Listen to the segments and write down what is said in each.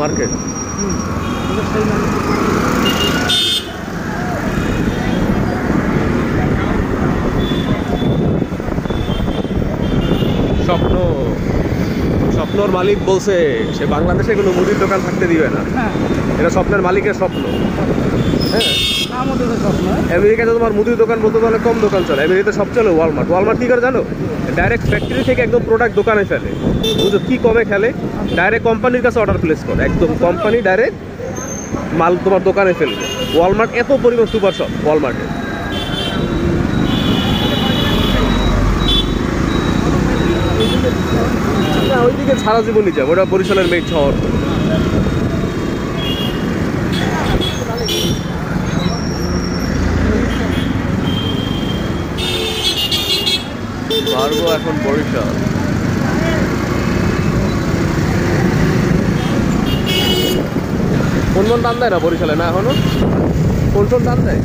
Market. স্বপ্ন স্বপ্নর মালিক বলছে সে বাংলাদেশে কোনো মুদির দোকান থাকতে দিবে না। এটা স্বপ্নের মালিকের স্বপ্ন। হ্যাঁ, আমেরিকাতে তোমার মুদির দোকান বলতে তো অনেক কম দোকান চলে। আমেরিকাতে সব চলে ওয়ালমার্ট। ওয়ালমার্ট কী করে জানো? ডাইরেক্ট ফ্যাক্টরি থেকে একদম প্রোডাক্ট দোকানে ফেলে। বুঝো কী কমে খেলে? ডাইরেক্ট কোম্পানির কাছে অর্ডার প্লেস করে, একদম কোম্পানি ডাইরেক্ট মাল তোমার দোকানে ফেলবে। ওয়ালমার্ট এত পরিমাণ সুপার শপ ওয়ালমার্টে। না, ওইদিকে সারা জীবনই যাবো, ওটা বরিশালের মেইন শহর। পারবো এখন বরিশাল। কোন টান দেয় না বরিশালে? না এখনো কোন টান দেয়?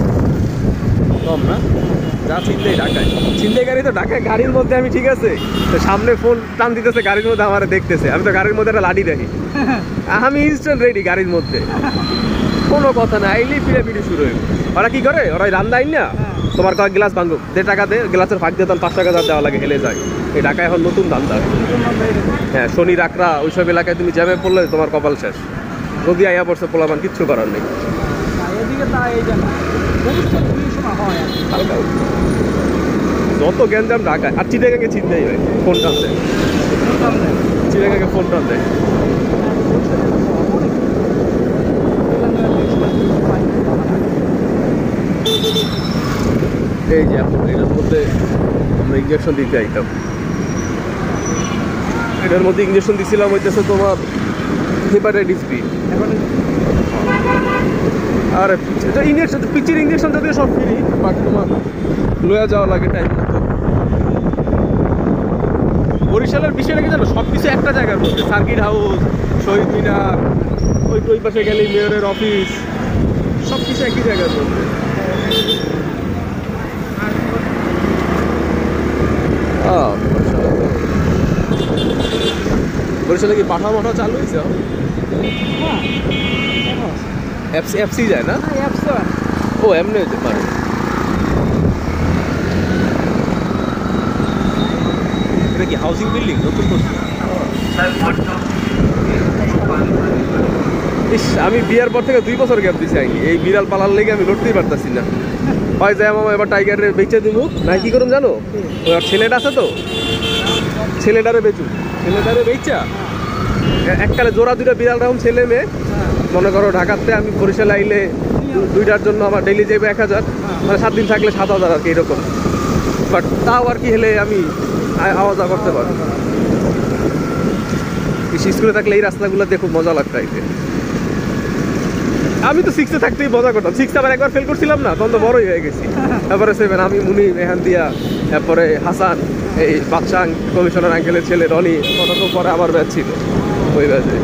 কম না? যা চিন্তাই ঢাকায়, চিন্তাই গাড়ি তো ঢাকায় গাড়ির মধ্যে আমি ঠিক আছে, তো সামনে ফোন টান দিতেছে, গাড়ির মধ্যে আমার দেখতেছে, আমি তো গাড়ির মধ্যে একটা লাঠি দেখি, আমি ইনস্ট্যান্ট রেডি গাড়ির মধ্যে, কোনো কথা না। আইলেই পিড়াপিড়ি শুরু হইব। ওরা কি করে? ওরা রান্না আইন না, তোমার কয়েক গ্লাস ভাঙুক, 1.5 টাকা দে, গ্লাসের ফাঁক দিয়ে 5 টাকা দেওয়া লাগে, হেলে যায়। এই ঢাকায় এখন নতুন ধান্দা। হ্যাঁ, শনি রাকরা ওইসব এলাকায় তুমি জ্যামে পড়লে তোমার কপাল শেষ। যদি আইয়া পড়ছে পোলাপান, কিচ্ছু করার নেই। যত গ্যাঞ্জাম ঢাকায়। আর চিটাগাঙ্গে চিন্তাই হয়, ফোন টান দেয়, চিটাগাঙ্গে ফোন টান দেয়। এই যে এটার মধ্যে আমরা ইঞ্জেকশন দিতে আইতাম, এটার মধ্যে ইঞ্জেকশন দিছিলাম হইতেছে তোমার হেপাটাইটিস বি। আর ইঞ্জেকশন, পিচির ইঞ্জেকশন যদিও সব ফ্রি, বাট তোমার লয়া যাওয়া লাগে টাইম মতো। বরিশালের বিষয়টা কি জানো? সব কিছু একটা জায়গার মধ্যে, সার্কিট হাউস, শহীদ মিনার, ওই পাশে গেলে মেয়রের অফিস, সব কিছু একই জায়গার মধ্যে। বরিশালে কি পাঠা মাঠা চালু হয়েছে? এফসি যায় না? ও এমনি হতে পারে। এটা কি হাউজিং বিল্ডিং নতুন করছে? ইস, আমি বিয়ার পর থেকে 2 বছর গ্যাপ দিছি আইনি। এই বিড়াল পালার লেগে আমি লড়তেই পারতাছি না। হয় যায় মামা এবার টাইগারের বেচে দিব, নাই কি করুন জানো? ওর ছেলেটা আছে তো, ছেলেটারে বেচু, ছেলেটারে বেচা এককালে জোড়া 2টা বিড়াল রাখুন, ছেলে মেয়ে। মনে করো ঢাকাতে আমি বরিশালে আইলে 2টার জন্য আমার ডেইলি যাবে 1000, মানে 7 দিন থাকলে 7000 আর কি, এরকম। বাট তাও আর কি হলে আমি আওয়া যাওয়া করতে পারবো। স্কুলে থাকলে এই রাস্তাগুলোতে খুব মজা লাগতো আইতে। আমি তো 6-এ থাকতেই মজা করতাম। 6 আবার একবার ফেল করছিলাম না, তখন তো বড়ই হয়ে গেছি। তারপরে 7 আমি, মুনি, এখান দিয়া, তারপরে হাসান, এই বাদশাহ কমিশনার আঙ্কেলের ছেলে রনি, কতক্ষণ পরে আমার ব্যাচ ছিল ওই ব্যাচে।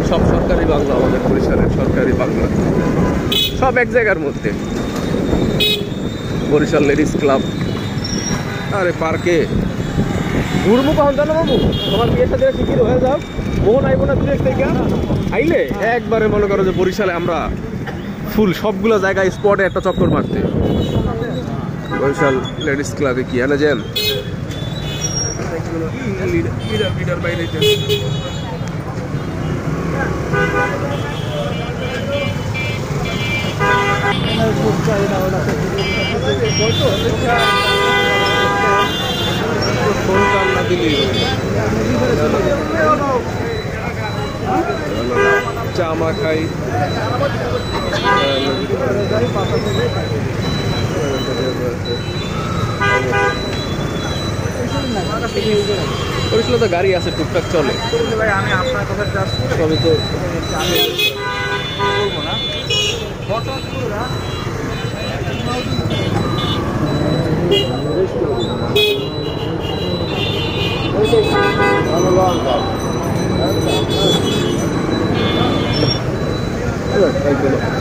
সব সরকারি বাংলা, আমাদের বরিশালের সরকারি বাংলা, সব এক জায়গার মধ্যে। Barishal ladies club. আরে পার্কে ঘুরবো কখন জানো বাবু? তোমার বিয়ের সাথে টিকিট হয়ে যাও, মোহন আইব না 2 থেকে আইলে একবারে মনে করো যে বরিশালে আমরা ফুল সবগুলো জায়গায় স্পটে একটা চক্কর মারতে। বরিশাল লেডিস ক্লাবে কি না জ্যাম লিডার বাইরে চামা খাই। বরিশালে তো গাড়ি আছে, টুকটাক চলে। সবই তো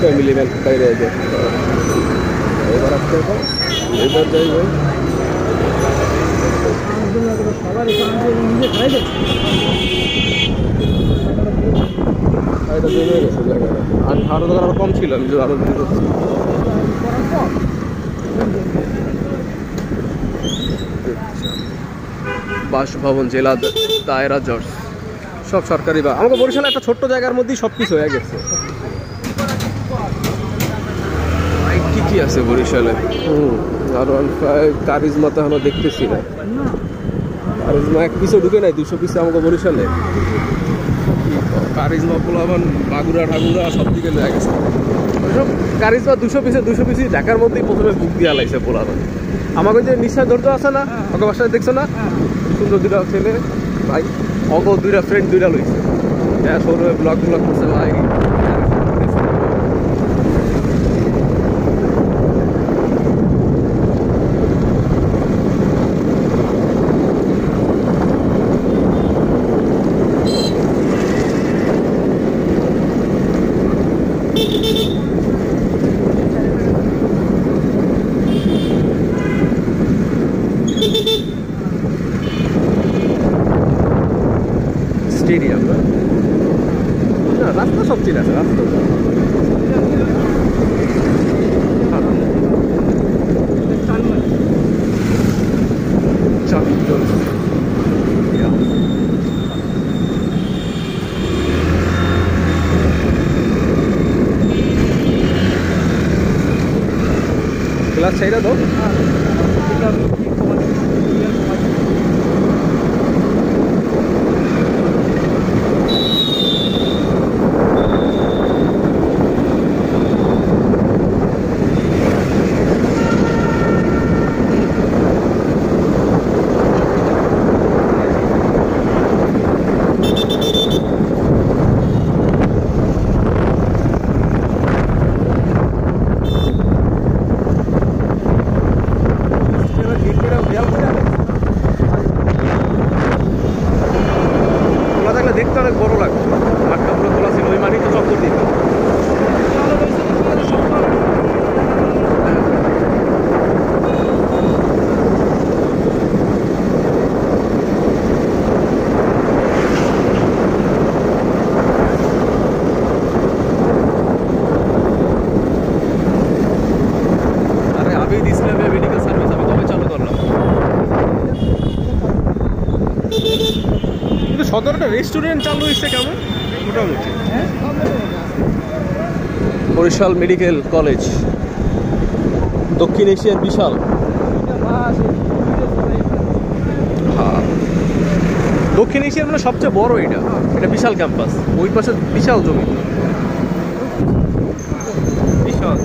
ফ্যামিলি ম্যান বাইরে যায়। এবার আসতে এবার যাই ভাই, সবার জমে গেছে জায়গাটা। আর আরো দোকান আরো কম ছিল, আমি যে আরো দিতে করছি। বাসভবন, জেলা দায়রা জজ, সব সরকারি। বা আমাকে বরিশালে একটা ছোট্ট জায়গার মধ্যেই সব কিছু হয়ে গেছে। কি কি আছে বরিশালে? আর কারিজমা তো এখনো দেখতেছি না। কারিজমা এক পিসও ঢুকে নাই, 200 পিসে আমাকে বরিশালে। কারিজমা পোলাবান বাগুড়া ঠাকুরা সব দিকে নেওয়া গেছে। ওইসব কারিজমা 200 পিসই ঢাকার মধ্যেই প্রথমে বুক দিয়া লাইছে পোলাবান। আমাকে যে নিঃশ্বাস ধরতে আছে না, ওকে বাসায় দেখছো না, সুন্দর 2টা ছেলে ভাই, অগ 2টা ফ্রেন্ড 2টা লইছে। হ্যাঁ, সৌরভ ব্লগ করছে ভাই। স্টেডিয়াম না, রাস্তা সব ঠিক আছে, রাস্তা ক্লাস চাইরা তো দেখতে অনেক বড় লাগছে। মাঠটা পুরো খোলা ছিল, ওই মাটি তো চক্কর দিত। আরে আবিদ ইসলামে মেডিকেল সার্ভিস আমি কবে চালু করলাম? কিন্তু সদরটা রেস্টুরেন্ট চালু হয়েছে কেমন মোটামুটি। বরিশাল মেডিকেল কলেজ দক্ষিণ এশিয়ার বিশাল। হ্যাঁ, দক্ষিণ এশিয়ার মানে সবচেয়ে বড় এটা। এটা বিশাল ক্যাম্পাস, ওই পাশে বিশাল জমি, বিশাল।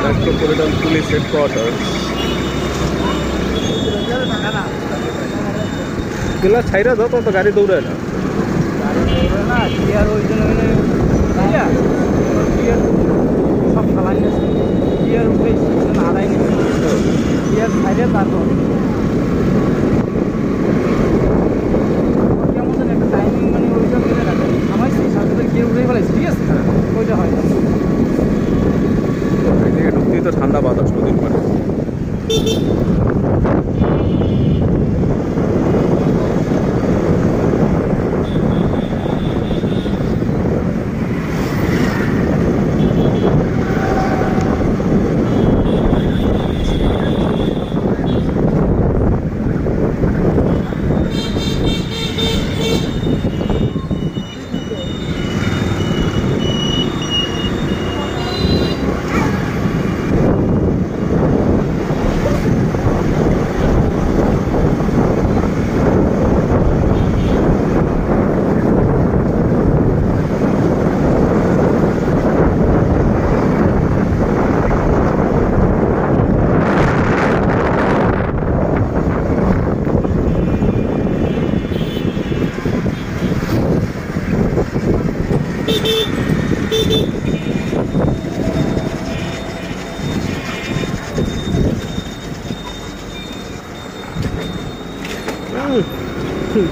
Metropolitan police headquarter. গেলা ছাইরা দাও তো, গাড়ি দৌড়ায় না। সব খালাই গিয়ার উঠে আড়াই গিয়ার ছাইরে তারপর কেমন একটা টাইমিং, মানে ওইটা মেনে রাখে আমার সেই সাথে গিয়ে উঠে ফেলাইছে, ঠিক আছে, ওইটা হয় না। এদিকে ঢুকতেই তো ঠান্ডা বাতাস নদীর পাড়ে।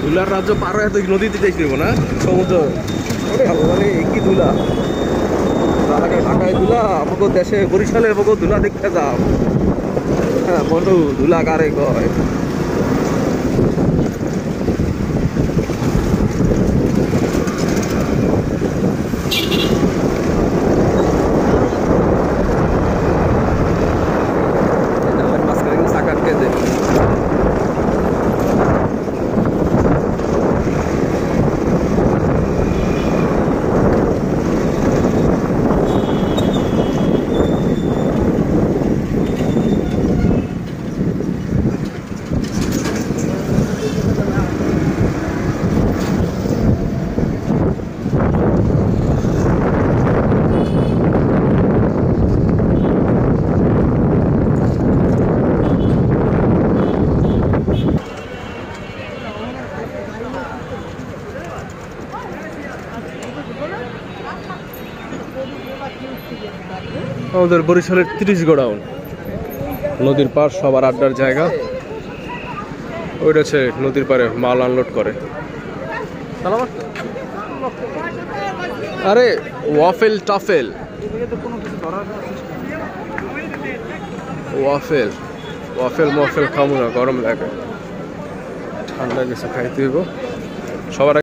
ধুলার রাজ্য পার হয়ে তো নদীতে যাইতে দেবো না সমুদ্র। ওরে মানে কি ধুলা, আগে ঢাকায় ধুলা, আমাকে দেশে বরিশালের আমাকে ধুলা দেখতে যাও। হ্যাঁ বন্ধু, ধুলা কারে কয়। আমাদের বরিশালের 30 গোডাউন, নদীর পার, সবার আড্ডার জায়গা। ওইটা হচ্ছে নদীর পারে মাল আনলোড করে। আরে ওয়াফেল টাফেল, ওয়াফেল ওয়াফেল মফেল খামু না, গরম লাগে, ঠান্ডা কিছু খাইতে হইব সবার।